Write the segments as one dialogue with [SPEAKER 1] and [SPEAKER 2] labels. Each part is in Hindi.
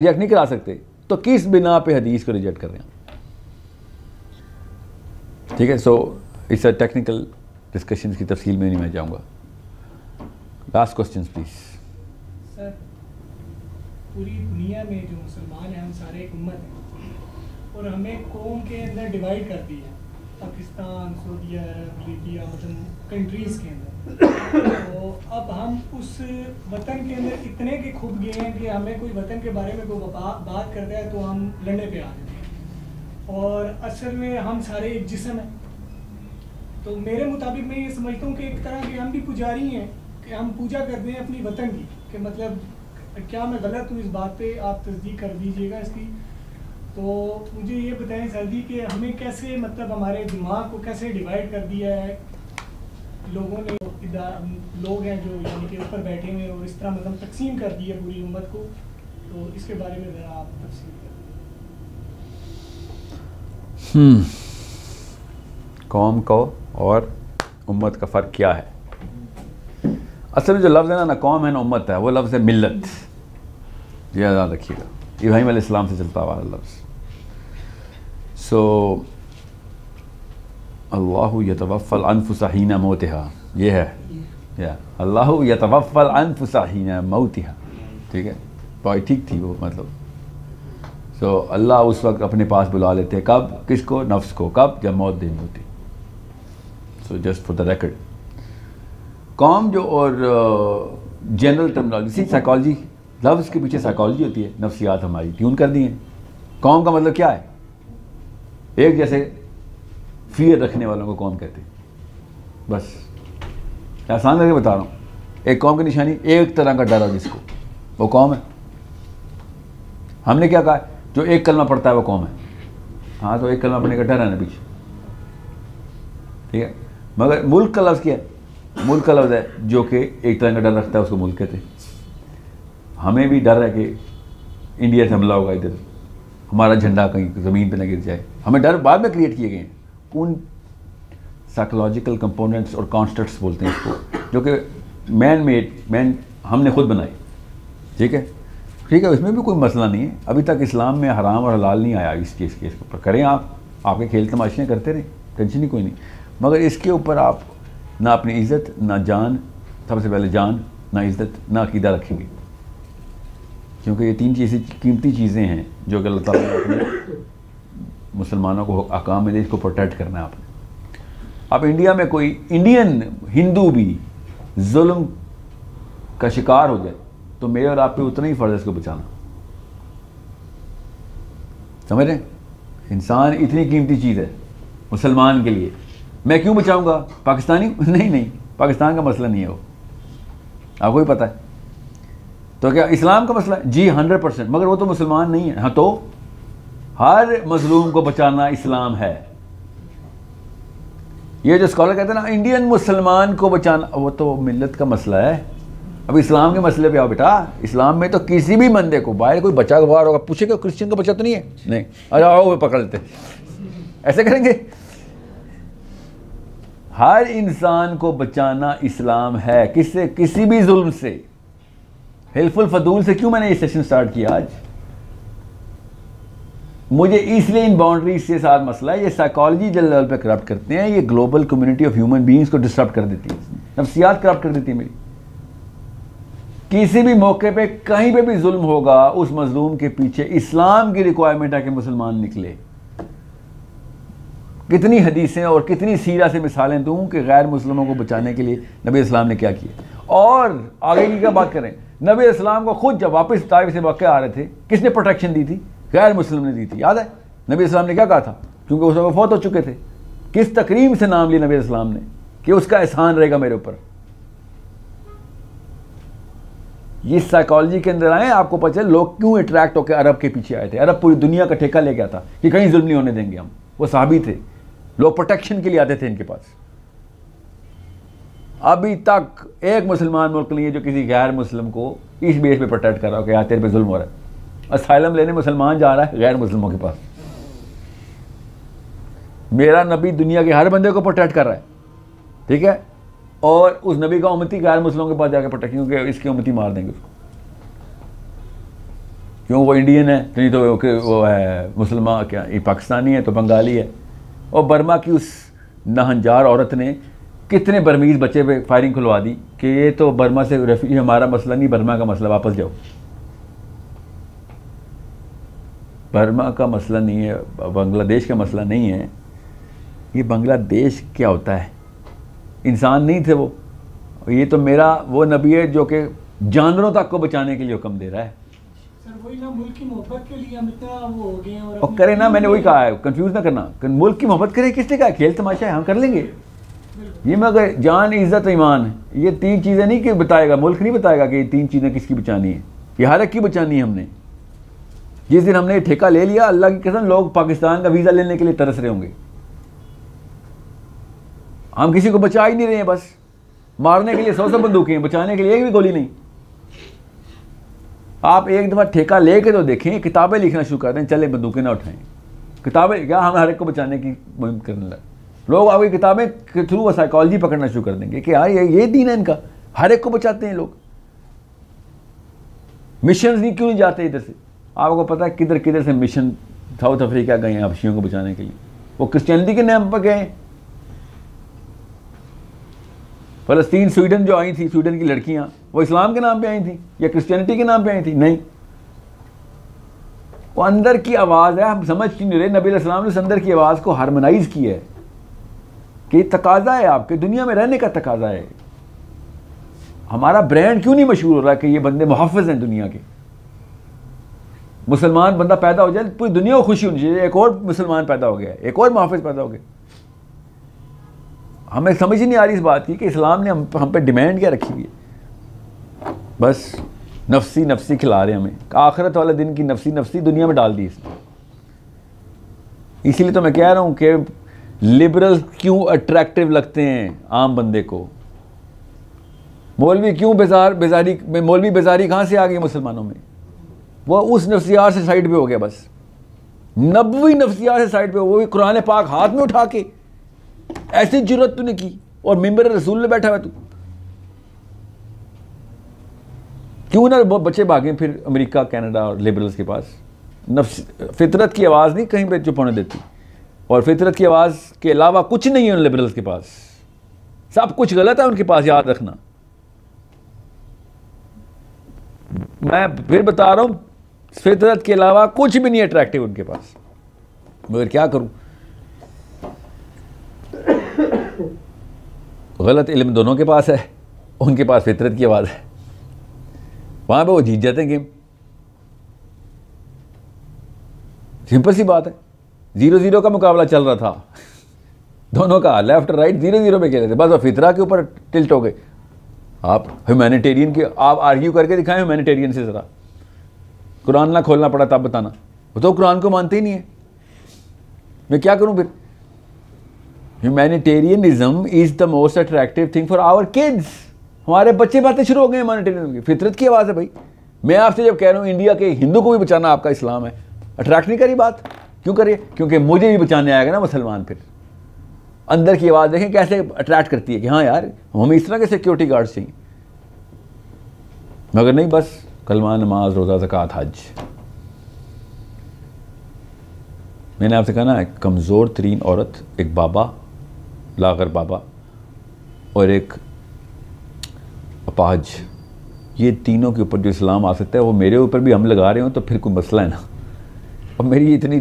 [SPEAKER 1] रिजेक्ट नहीं करा सकते, तो किस बिना पे हदीस को रिजेक्ट कर रहे हैं? ठीक है, so it's a technical discussion की तफसील में नहीं मैं जाऊँगा। Last question please.
[SPEAKER 2] सर, पूरी दुनिया में जो मुसलमान हैं हम सारे एक उम्मत हैं और हमें कौम के अंदर डिवाइड कर दी है, पाकिस्तान, सऊदी अरब, लीबिया, मतलब कंट्रीज़ के अंदर। तो अब हम उस वतन के अंदर इतने के खुद गए हैं कि हमें कोई वतन के बारे में कोई बात करता है तो हम लड़ने पे आ जाते हैं, और असल में हम सारे एक जिस्म हैं। तो मेरे मुताबिक मैं ये समझता हूँ कि एक तरह के हम भी पुजारी हैं कि हम पूजा करते हैं अपनी वतन की, कि मतलब क्या मैं गलत हूँ इस बात पे, आप तस्दीक कर दीजिएगा इसकी। तो मुझे ये बताएं सर जी कि हमें कैसे, मतलब हमारे दिमाग को कैसे डिवाइड कर दिया है लोगों ने, लोग हैं जो यानी कि ऊपर बैठे हुए और इस तरह मतलब तकसीम कर दी है पूरी उम्मत को। तो इसके बारे में ज़रा आप तफसील करें।
[SPEAKER 1] कौम को और उम्मत का फ़र्क क्या है? असल में जो लफ्ज़ है ना कौम है ना उम्मत है, वो लफ्ज़ है मिल्लत। ये याद रखिएगा, इब्राहीम अलैहिस्सलाम से चलता हुआ लफ्ज़। सो अल्लाहु यतवफ़्फ़ल अनफुसा हीना मौतिहा, ये है या अल्लाहु यतवफ़्फ़ल अनफुसा हीना मौतिहा। ठीक है, ठीक थी वो, मतलब सो अल्लाह उस वक्त अपने पास बुला लेते हैं, कब? किसको? नफ्स को। कब? जब मौत देनी होती। So just for the record, कौम जो और जनरल टर्मिनोलॉजी, साइकोलॉजी, लफ्ज़ के पीछे साइकोलॉजी होती है, नफ्सियात हमारी ट्यून कर दी हैं। कौम का मतलब क्या है? एक जैसे फियर रखने वालों को कौम कहते हैं। बस आसान करके बता रहा हूँ, एक कौम की निशानी एक तरह का डर है जिसको, वो कौम है। हमने क्या कहा? जो एक कलमा पढ़ता है वो कौम है। हाँ, तो एक कलमा पढ़ने का डर है ना पीछे, ठीक है। मगर मुल्क का लफ्ज़ क्या है? मुल्क का लफ्ज़ है जो कि एक तरह का डर रखता है, उसको मुल्क कहते हैं। हमें भी डर है कि इंडिया से हमला होगा, इधर हमारा झंडा कहीं ज़मीन पे न गिर जाए। हमें डर बाद में क्रिएट किए गए हैं, उन साइकोलॉजिकल कंपोनेंट्स और कॉन्स्ट्रक्ट्स बोलते हैं इसको, जो कि मैन हमने खुद बनाए। ठीक है, ठीक है, उसमें भी कोई मसला नहीं है। अभी तक इस्लाम में हराम और हलाल नहीं आया इस केस के ऊपर। करें आप, आपके खेल तमाशे करते रहें, टेंशन ही कोई नहीं। मगर इसके ऊपर आप ना अपनी इज़्ज़त, ना जान, सबसे पहले जान, ना इज़्ज़त, ना अक़ीदा रखेंगे, क्योंकि ये तीन चीज़ें कीमती चीज़ें हैं जो कि अल्लाह ताला ने अपने मुसलमानों को अहकाम में, इसको प्रोटेक्ट करना है आपने। अब इंडिया में कोई इंडियन हिंदू भी जुल्म का शिकार हो जाए तो मेरे और आप पे उतना ही फ़र्ज़ है इसको बचाना। समझ रहे हैं? इंसान इतनी कीमती चीज़ है मुसलमान के लिए, मैं क्यों बचाऊंगा? पाकिस्तानी नहीं, पाकिस्तान का मसला नहीं है वो, आपको भी पता है। तो क्या इस्लाम का मसला है? जी 100%, मगर वो तो मुसलमान नहीं है। हाँ, तो हर मजलूम को बचाना इस्लाम है। ये जो स्कॉलर कहते हैं ना इंडियन मुसलमान को बचाना, वो तो मिल्लत का मसला है। अब इस्लाम के मसले पे आओ बेटा। इस्लाम में तो किसी भी बंदे को बाहर कोई बचा बाहर होगा, पूछेगा क्रिश्चियन का बच्चा तो नहीं है? नहीं, अरे आओ वो पकड़ लेते, ऐसे करेंगे। हर इंसान को बचाना इस्लाम है। किससे? किसी भी जुल्म से, हिल्फुल फदूल से। क्यों मैंने ये सेशन स्टार्ट किया आज? मुझे इसलिए इन बाउंड्रीज के साथ मसला है। ये साइकोलॉजी जो लेवल पे करप्ट करते हैं, ये global community of human beings को डिस्टर्ब कर देती है, नफ्सियात करप्ट कर देती है मेरी। किसी भी मौके पे कहीं पे भी जुल्म होगा, उस मजलूम के पीछे इस्लाम की रिक्वायरमेंट है कि मुसलमान निकले। कितनी हदीसें और कितनी सीरा से मिसालें दूं कि गैर मुस्लिमों को बचाने के लिए नबी इस्लाम ने क्या किया। और आगे की क्या बात करें, नबी इस्लाम को खुद जब वापस ताइफ से वाक़ आ रहे थे, किसने प्रोटेक्शन दी थी? गैर मुस्लिम ने दी थी। याद है नबी इस्लाम ने क्या कहा था? क्योंकि उस वक्त फौत हो चुके थे। किस तकरीम से नाम लिया नबी इस्लाम ने कि उसका एहसान रहेगा मेरे ऊपर। ये साइकोलॉजी के अंदर आए, आपको पता चले लोग क्यों अट्रैक्ट होकर अरब के पीछे आए थे। अरब पूरी दुनिया का ठेका ले गया था कि कहीं जुल्म नहीं होने देंगे हम। वो सहाबी थे, लोग प्रोटेक्शन के लिए आते थे इनके पास। अभी तक एक मुसलमान मुल्क नहीं है जो किसी गैर मुस्लिम को इस बेस पे प्रोटेक्ट कर रहा हो कि यार तेरे पे जुल्म हो रहा है। असाइलम लेने मुसलमान जा रहा है गैर मुस्लिमों के पास। मेरा नबी दुनिया के हर बंदे को प्रोटेक्ट कर रहा है, ठीक है, और उस नबी का उम्मती गैर मुस्लिमों के पास जाकर प्रोटेक्ट, क्योंकि इसकी उम्मती मार देंगे उसको। क्यों वो इंडियन है, नहीं तो वो है मुसलमान, क्या ये पाकिस्तानी है तो बंगाली है। और बर्मा की उस नहंजार औरत ने कितने बर्मीज़ बच्चे पे फायरिंग खुलवा दी कि ये तो बर्मा से रेफ्यूजी, हमारा मसला नहीं, बर्मा का मसला, वापस जाओ। बर्मा का मसला नहीं है, बांग्लादेश का मसला नहीं है। ये बांग्लादेश क्या होता है, इंसान नहीं थे वो। ये तो मेरा वो नबी है जो कि जानवरों तक को बचाने के लिए हुक्म दे रहा है।
[SPEAKER 2] सर वही ना, मुल्क की मोहब्बत के लिए हम इतना वो हो गए हैं।
[SPEAKER 1] और करें ना, मैंने वही कहा है, कंफ्यूज ना करना, मुल्क की मोहब्बत करें, किसने कहा खेल तमाशा है, हम कर लेंगे। ये मगर जान, इज्जत, ईमान, ये 3 चीज़ें नहीं कि बताएगा, मुल्क नहीं बताएगा कि ये 3 चीज़ें किसकी बचानी है, ये हर एक की बचानी है हमने। जिस दिन हमने ठेका ले लिया, अल्लाह की कसम लोग पाकिस्तान का वीज़ा लेने के लिए तरस रहे होंगे। हम किसी को बचा ही नहीं रहे हैं, बस मारने के लिए 100 बंदूकें हैं, बचाने के लिए एक भी गोली नहीं। आप एक दफ़ा ठेका लेके तो देखें, किताबें लिखना शुरू कर दें, चले बंदूकें ना उठाएं। किताबें क्या, हम हर एक को बचाने की मुहिम करने लगे। लोग आपकी किताबें के थ्रू वो साइकोलॉजी पकड़ना शुरू कर देंगे कि यार ये दीन है इनका, हर एक को बचाते हैं लोग। मिशन नहीं, क्यों नहीं जाते इधर से? आपको पता है किधर किधर से मिशन साउथ अफ्रीका गए हैं हबशियों को बचाने के लिए, वो क्रिश्चियनिटी के नाम पर गए। फ़लस्तीन, स्वीडन जो आई थी, स्वीडन की लड़कियां, वो इस्लाम के नाम पे आई थी या क्रिश्चियनिटी के नाम पे आई थी? नहीं, वो अंदर की आवाज़ है, हम समझ क्यों नहीं रहे। नबी अलैहिस्सलाम ने अंदर की आवाज़ को हार्मोनाइज किया है कि तकाजा है, आपके दुनिया में रहने का तकाजा है। हमारा ब्रांड क्यों नहीं मशहूर हो रहा कि ये बंदे मुहफ़्फ़िज़ हैं दुनिया के? मुसलमान बंदा पैदा हो जाए, पूरी दुनिया को खुशी होनी चाहिए, एक और मुसलमान पैदा हो गया, एक और मुहफ़्फ़िज़ पैदा हो गया। हमें समझ ही नहीं आ रही इस बात की कि इस्लाम ने हम पे डिमांड क्या रखी हुई है। बस नफसी नफसी खिला रहे हमें, आखिरत वाले दिन की नफसी नफसी दुनिया में डाल दी इसने। इसीलिए तो मैं कह रहा हूँ कि लिबरल क्यों अट्रैक्टिव लगते हैं आम बंदे को। मौलवी क्यों बेजारी, मौलवी बेजारी कहाँ से आ गई मुसलमानों में? वो उस नफ्सियात से साइड पे हो गया, बस नबवी नफ्सियात से साइड पे, वो भी कुरान पाक हाथ में उठा के, ऐसी जुर्रत तूने की और मिंबर रसूल में बैठा हुआ तू। क्यों ना बच्चे भागे फिर अमेरिका, कनाडा और लिबरल्स के पास। नफ्स, फितरत की आवाज़ नहीं कहीं पे चुप होने देती, और फितरत की आवाज़ के अलावा कुछ नहीं है उन लिबरल्स के पास, सब कुछ गलत है उनके पास, याद रखना। मैं फिर बता रहा हूँ, फितरत के अलावा कुछ भी नहीं अट्रैक्टिव उनके पास, मगर क्या करूँ, गलत इल्म दोनों के पास है, उनके पास फितरत की आवाज़ है, वहाँ पे वो जीत जाते हैं गेम। सिंपल सी बात है, 0-0 का मुकाबला चल रहा था, दोनों का लेफ्ट राइट 0-0 पे खेले थे, बस वो फितरा के ऊपर टिल्ट हो गए। आप ह्यूमैनिटेरियन के, आप आर्ग्यू करके दिखाएं ह्यूमैनिटेरियन से, ज़रा कुरान ना खोलना पड़ा तब बताना, वो तो कुरान को मानते ही नहीं है। मैं क्या करूँ फिर? Humanitarianism is the most attractive thing for our kids. हमारे बच्चे बातें शुरू हो गए ह्यूमैनिटेरियनिज्म की, फितरत की आवाज़ है भाई। मैं आपसे जब कह रहा हूँ इंडिया के हिंदू को भी बचाना आपका इस्लाम है, अट्रैक्ट नहीं करी बात? क्यों करिए? क्योंकि मुझे भी बचाने आएगा ना मुसलमान। फिर अंदर की आवाज़ देखें कैसे अट्रैक्ट करती है कि हाँ यार हमें इस तरह के सिक्योरिटी गार्ड्स चाहिए, मगर नहीं, बस कलमा, नमाज, रोज़ा, ज़कात, हज। मैंने आपसे कहा ना, एक कमज़ोर तरीन औरत, एक बाबा, लागर बाबा, और एक अपाज, ये तीनों के ऊपर जो इस्लाम आ सकता है, वो मेरे ऊपर भी हम लगा रहे हो तो फिर कोई मसला है ना। और मेरी इतनी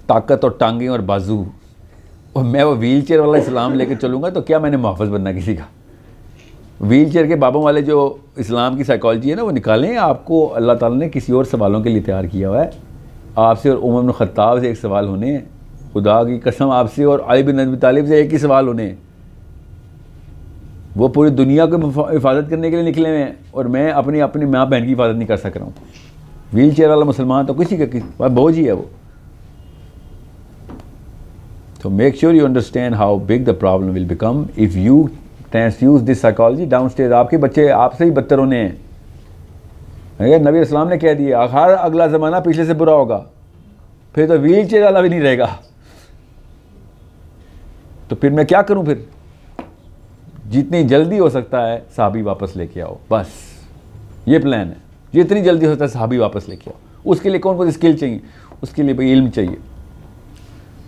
[SPEAKER 1] ताकत और टांगें और बाजू, और मैं वो व्हील चेयर वाला इस्लाम लेके चलूँगा तो क्या मैंने मुहफ़्फ़िज़ बनना किसी का? व्हील चेयर के बाबों वाले जो इस्लाम की साइकोलॉजी है ना, वो निकालें। आपको अल्लाह ताला ने किसी और सवालों के लिए तैयार किया हुआ है। आपसे और उमर इब्न ख़त्ताब से एक सवाल होने हैं, खुदा की कसम आपसे और अली बिन अबी तालिब से एक ही सवाल होने हैं। वो पूरी दुनिया को हिफाजत करने के लिए निकले हुए हैं, और मैं अपनी माँ बहन की हिफाजत नहीं कर सक रहा हूँ। व्हील चेयर वाला मुसलमान तो किसी का बोझ ही है वो। तो make sure you understand how big the problem will become if you transfuse this psychology downstage. आपके बच्चे आपसे ही बदतर होने हैं। नबी इस्लाम ने कह दिया हर अगला ज़माना पिछले से बुरा होगा, फिर तो व्हील चेयर वाला भी नहीं रहेगा। तो फिर मैं क्या करूं? फिर जितनी जल्दी हो सकता है सहाबी वापस लेके आओ, बस ये प्लान है। जितनी जल्दी हो सकता है सहाबी वापस लेके आओ। उसके लिए कौन कौन सी स्किल चाहिए? उसके लिए भाई इल्म चाहिए,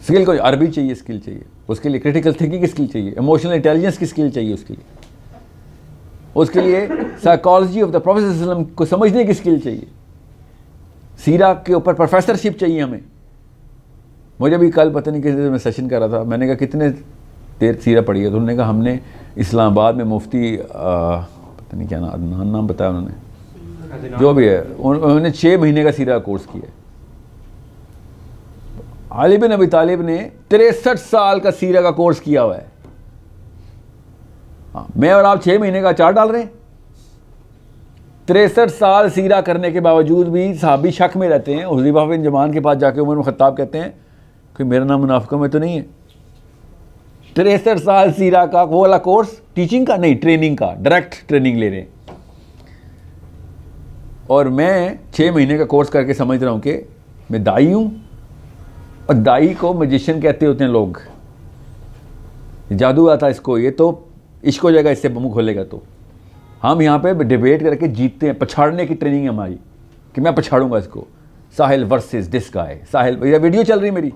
[SPEAKER 1] स्किल को अरबी चाहिए, स्किल चाहिए उसके लिए, क्रिटिकल थिंकिंग की स्किल चाहिए, इमोशनल इंटेलिजेंस की स्किल चाहिए उसके लिए साइकोलॉजी ऑफ द प्रॉफेट सल्लल्लाहु अलैहि वसल्लम को समझने की स्किल चाहिए, सीरा के ऊपर प्रोफेसरशिप चाहिए हमें। मुझे भी कल पता नहीं किसी मैं सेशन कर रहा था, मैंने कहा कितने देर सीरा पढ़ी है, तो उन्होंने कहा हमने इस्लामाबाद में मुफ्ती पता नहीं क्या नाम बताया उन्होंने, जो भी है, उन्होंने 6 महीने का सीरा कोर्स किया है। अली बिन अबी तालिब ने 63 साल का सीरा का कोर्स किया हुआ है। हाँ, मैं और आप 6 महीने का अचार डाल रहे हैं। 63 साल सीरा करने के बावजूद भी सहाबी शक में रहते हैं। हुज़ैफा बिन यमान के पास जाके उमर बिन खत्ताब कहते हैं कि मेरा नाम मुनाफिकों में तो नहीं है। 63 साल सीरा का वो वाला कोर्स, टीचिंग का नहीं, ट्रेनिंग का, डायरेक्ट ट्रेनिंग ले रहे हैं। और मैं 6 महीने का कोर्स करके समझ रहा हूँ कि मैं दाई हूँ, और दाई को मैजिशियन कहते होते हैं लोग, जादू आता इसको, ये तो इश्क हो जाएगा इससे मुंह खोलेगा। तो हम यहाँ पे डिबेट करके जीतते हैं, पछाड़ने की ट्रेनिंग है हमारी कि मैं पछाड़ूंगा इसको। साहिल वर्सेस दिस गाय, साहिल, ये वीडियो चल रही मेरी,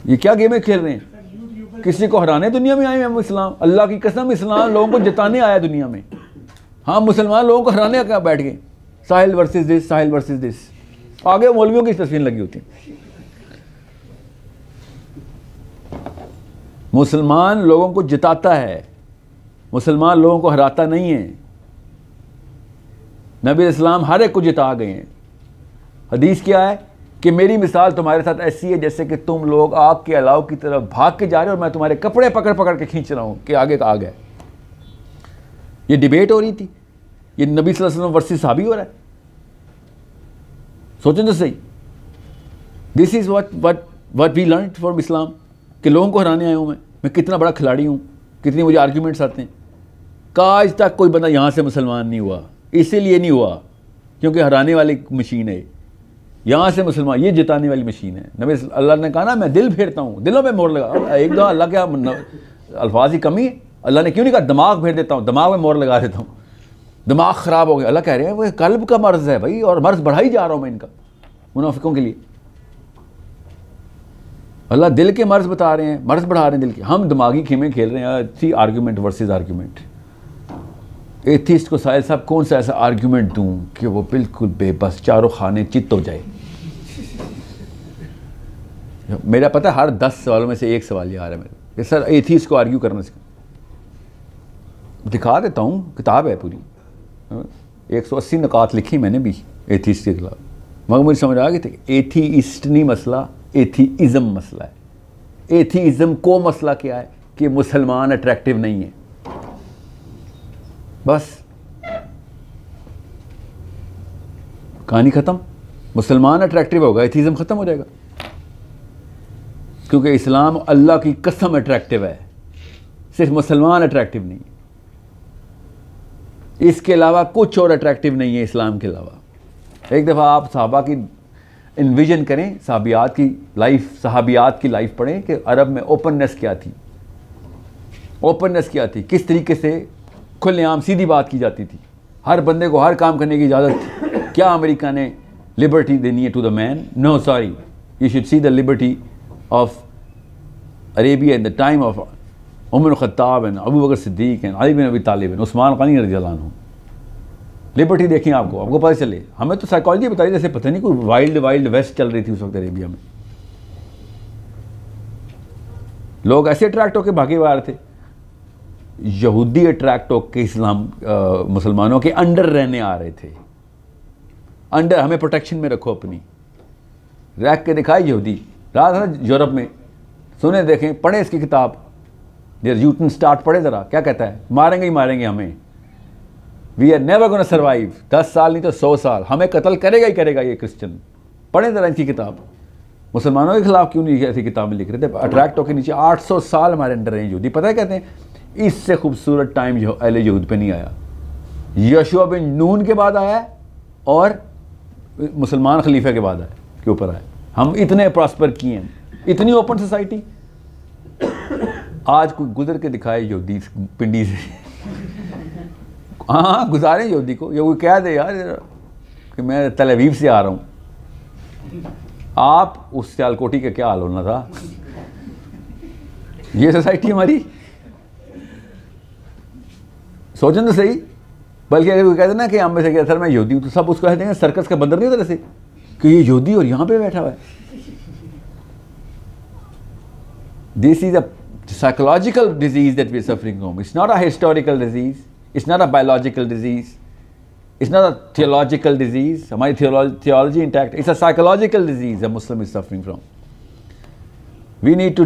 [SPEAKER 1] ये क्या गेम खेल रहे हैं? किसी को हराने दुनिया में आए हैं हम? इस्लाम, अल्लाह की कसम, इस्लाम लोगों को जिताने आया दुनिया में। हाँ, मुसलमान लोगों को हराने क्या बैठ गए? Sahil versus this, Sahil versus this, आगे मौलवियों की तस्वीर लगी होती है। मुसलमान लोगों को जिताता है, मुसलमान लोगों को हराता नहीं है। नबी इस्लाम हर एक को जिता गए हैं। हदीस क्या है कि मेरी मिसाल तुम्हारे साथ ऐसी है जैसे कि तुम लोग आग के अलाव की तरफ भाग के जा रहे हो और मैं तुम्हारे कपड़े पकड़ पकड़ के खींच रहा हूं कि आगे का आग है। ये डिबेट हो रही थी, ये नबी सल्लल्लाहु अलैहि वसल्लम वर्सेस सहाबी हो रहा है। सोचें तो सही, this is what we learn from Islam, कि लोगों को हराने आया हूँ मैं कितना बड़ा खिलाड़ी हूँ, कितनी मुझे आर्ग्यूमेंट्स आते हैं। आज तक कोई बंदा यहाँ से मुसलमान नहीं हुआ, इसीलिए नहीं हुआ क्योंकि हराने वाली मशीन है, यहाँ से मुसलमान, ये जिताने वाली मशीन है। नबी अल्लाह ने कहा ना, मैं दिल फेरता हूँ, दिलों पे मोड़ लगा। एक दो अल्लाह क्या अल्फाज की कमी है? अल्लाह ने क्यों नहीं कहा दिमाग फेर देता हूँ, दिमाग में मोड़ लगा देता हूँ, दिमाग ख़राब हो गया? अल्लाह कह रहे हैं वो कल्ब का मर्ज़ है भाई, और मर्ज़ बढ़ा ही जा रहा हूँ मैं इनका, मुनाफिकों के लिए। अल्लाह दिल के मर्ज़ बता रहे हैं, मर्ज़ बढ़ा रहे हैं दिल के। हम दिमागी खेमे खेल रहे हैं। थी आर्ग्यूमेंट वर्सेस आर्ग्यूमेंट। एथिस्ट को साहिल साहब कौन सा ऐसा आर्ग्यूमेंट दूं कि वो बिल्कुल बेबस, चारों खाने चित्त हो जाए। मेरा पता है हर 10 सवालों में से एक सवाल ये आ रहा है मेरे कि सर एथिस्ट को आर्ग्यू करना से दिखा देता हूँ, किताब है पूरी, 180 नकात लिखी मैंने भी एथिस्ट के खिलाफ, मगर मुझे समझ आ गई थी एथीइस्ट नहीं मसला, एथीइज्म मसला है। एथीइज्म को मसला क्या है कि मुसलमान अट्रैक्टिव नहीं है, बस कहानी खत्म। मुसलमान अट्रैक्टिव होगा, एथीइज्म खत्म हो जाएगा, क्योंकि इस्लाम अल्लाह की कसम अट्रैक्टिव है, सिर्फ मुसलमान अट्रैक्टिव नहीं है। इसके अलावा कुछ और अट्रैक्टिव नहीं है इस्लाम के अलावा। एक दफ़ा आप सहाबा की इन्विजन करें, सहाबियात की लाइफ पढ़ें कि अरब में ओपननेस क्या थी, ओपननेस क्या थी, किस तरीके से खुलेआम सीधी बात की जाती थी, हर बंदे को हर काम करने की इजाज़त थी। क्या अमेरिका ने लिबर्टी देनी है to the man? No sorry, you should see the liberty of Arabia in the time of Umar Khattab and Abu Bakr Siddique and Ali bin Abi Talib and Usman Ghani रज़ियल्लाहु अन्हु। लिबर्टी देखें, आपको पता चले। हमें तो साइकोलॉजी बताई जैसे पता नहीं कोई वाइल्ड वेस्ट चल रही थी उस वक्त अरेबिया में। लोग ऐसे अट्रैक्ट होकर भागे हुए आ रहे थे, यहूदी अट्रैक्ट होकर इस्लाम मुसलमानों के अंडर रहने आ रहे थे। अंडर, हमें प्रोटेक्शन में रखो अपनी, रख के दिखाई यहूदी। रहा था यूरोप में, सुने देखें, पढ़े इसकी किताब यूटन स्टार्ट, पढ़े ज़रा, क्या कहता है? मारेंगे ही मारेंगे हमें, we are never gonna survive. 10 साल नहीं तो 100 साल हमें कत्ल करेगा ही करेगा ये क्रिश्चियन। पढ़े ज़रा इनकी किताब। मुसलमानों के खिलाफ क्यों नहीं ऐसी किताबें लिख रहे थे? अट्रैक्ट होकर नीचे 800 साल हमारे अंडर हैं यहूदी। पता है कहते हैं इससे खूबसूरत टाइम जो अहले यहूद पे नहीं आया, यशुआ बिन नून के बाद आया और मुसलमान खलीफे के बाद आया, के ऊपर आया। हम इतने प्रॉस्पर किए हैं, इतनी ओपन सोसाइटी। आज कोई गुजर के दिखाए यहूदी पिंडी से, हाँ गुजारें यहूदी को, ये वो कह दे यार कि मैं तल अवीव से आ रहा हूँ, आप उस सियालकोटी का क्या हाल होना था। ये सोसाइटी हमारी, सोचें तो सही। बल्कि अगर वो कहते ना कि हम में से सर मैं यहूदी हूँ, तो सब उसको कहते हैं सर्कस का बंदर नहीं होता जैसे कि ये यहूदी और यहाँ पे बैठा हुआ है। This is a psychological disease that we are suffering from. It's not a historical disease. It's not a biological disease. It's not a theological disease. हमारी theology intact. It's a psychological disease a Muslim is suffering from. We need to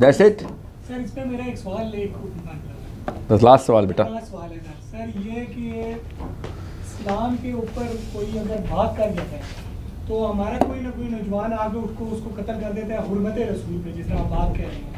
[SPEAKER 1] That's it.
[SPEAKER 2] Sir इस पे मेरा एक सवाल
[SPEAKER 1] The last सवाल बेटा।
[SPEAKER 2] सवाल है सर ये कि इस्लाम के ऊपर कोई अगर बात कर देता है तो हमारा कोई ना कोई नौजवान आगे उसको कत्ल कर देता है हुर्मत रसूल पे, जिस तरह आप बात कह रहे हैं।